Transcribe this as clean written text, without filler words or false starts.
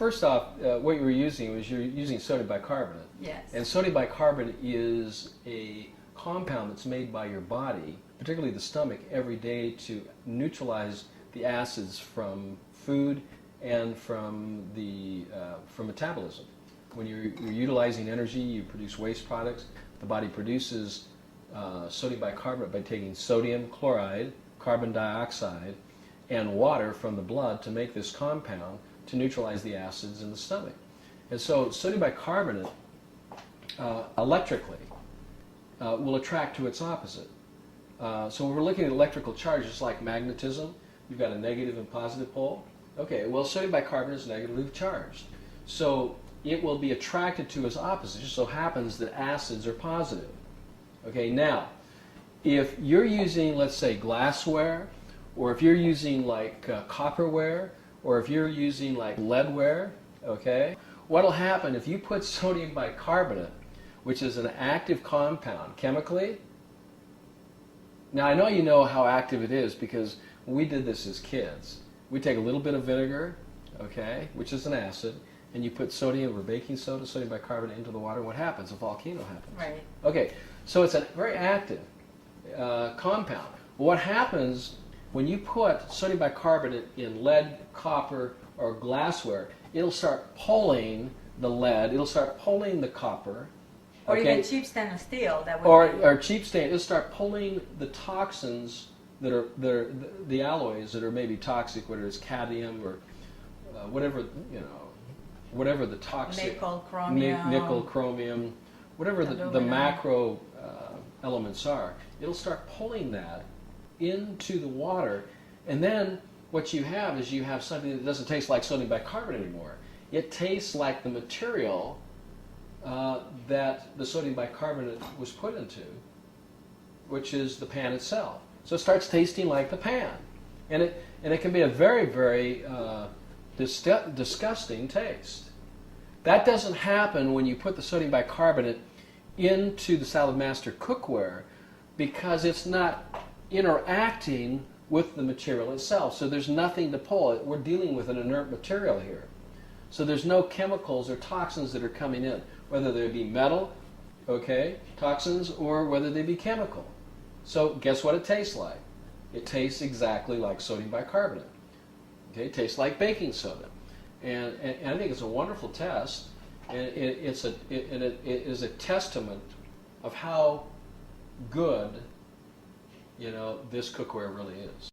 first off, what you were using was you're using sodium bicarbonate. Yes. And sodium bicarbonate is a compound that's made by your body, particularly the stomach, every day to neutralize the acids from food and from metabolism. When you're utilizing energy, you produce waste products. The body produces sodium bicarbonate by taking sodium chloride, carbon dioxide, and water from the blood to make this compound to neutralize the acids in the stomach. And so sodium bicarbonate electrically will attract to its opposite. So when we're looking at electrical charges like magnetism, you've got a negative and positive pole. Okay, well, sodium bicarbonate is negatively charged. So it will be attracted to its opposite. It just so happens that acids are positive. Okay, now, if you're using, let's say, glassware, or if you're using like copperware, or if you're using like leadware, okay, what'll happen if you put sodium bicarbonate, which is an active compound chemically? Now, I know you know how active it is because we did this as kids. We take a little bit of vinegar, okay, which is an acid, and you put sodium or baking soda, sodium bicarbonate into the water. What happens? A volcano happens. Right. Okay, so it's a very active compound. What happens when you put sodium bicarbonate in lead, copper, or glassware? It'll start pulling the lead. It'll start pulling the copper. Or okay? even cheap stainless steel. That would Or cheap stain. It'll start pulling the toxins that are the alloys that are maybe toxic, whether it's cadmium or whatever whatever the toxic nickel, chromium, whatever the macro elements are. It'll start pulling that into the water, and then what you have is you have something that doesn't taste like sodium bicarbonate anymore. It tastes like the material that the sodium bicarbonate was put into, which is the pan itself. So it starts tasting like the pan, and it can be a very, very disgusting taste. That doesn't happen when you put the sodium bicarbonate into the Salad Master cookware, because it's not interacting with the material itself. So there's nothing to pull. We're dealing with an inert material here. So there's no chemicals or toxins that are coming in, whether they be metal, okay, toxins, or whether they be chemical. So guess what it tastes like? It tastes exactly like sodium bicarbonate. Okay, it tastes like baking soda. And I think it's a wonderful test, and it is a testament of how good this cookware really is.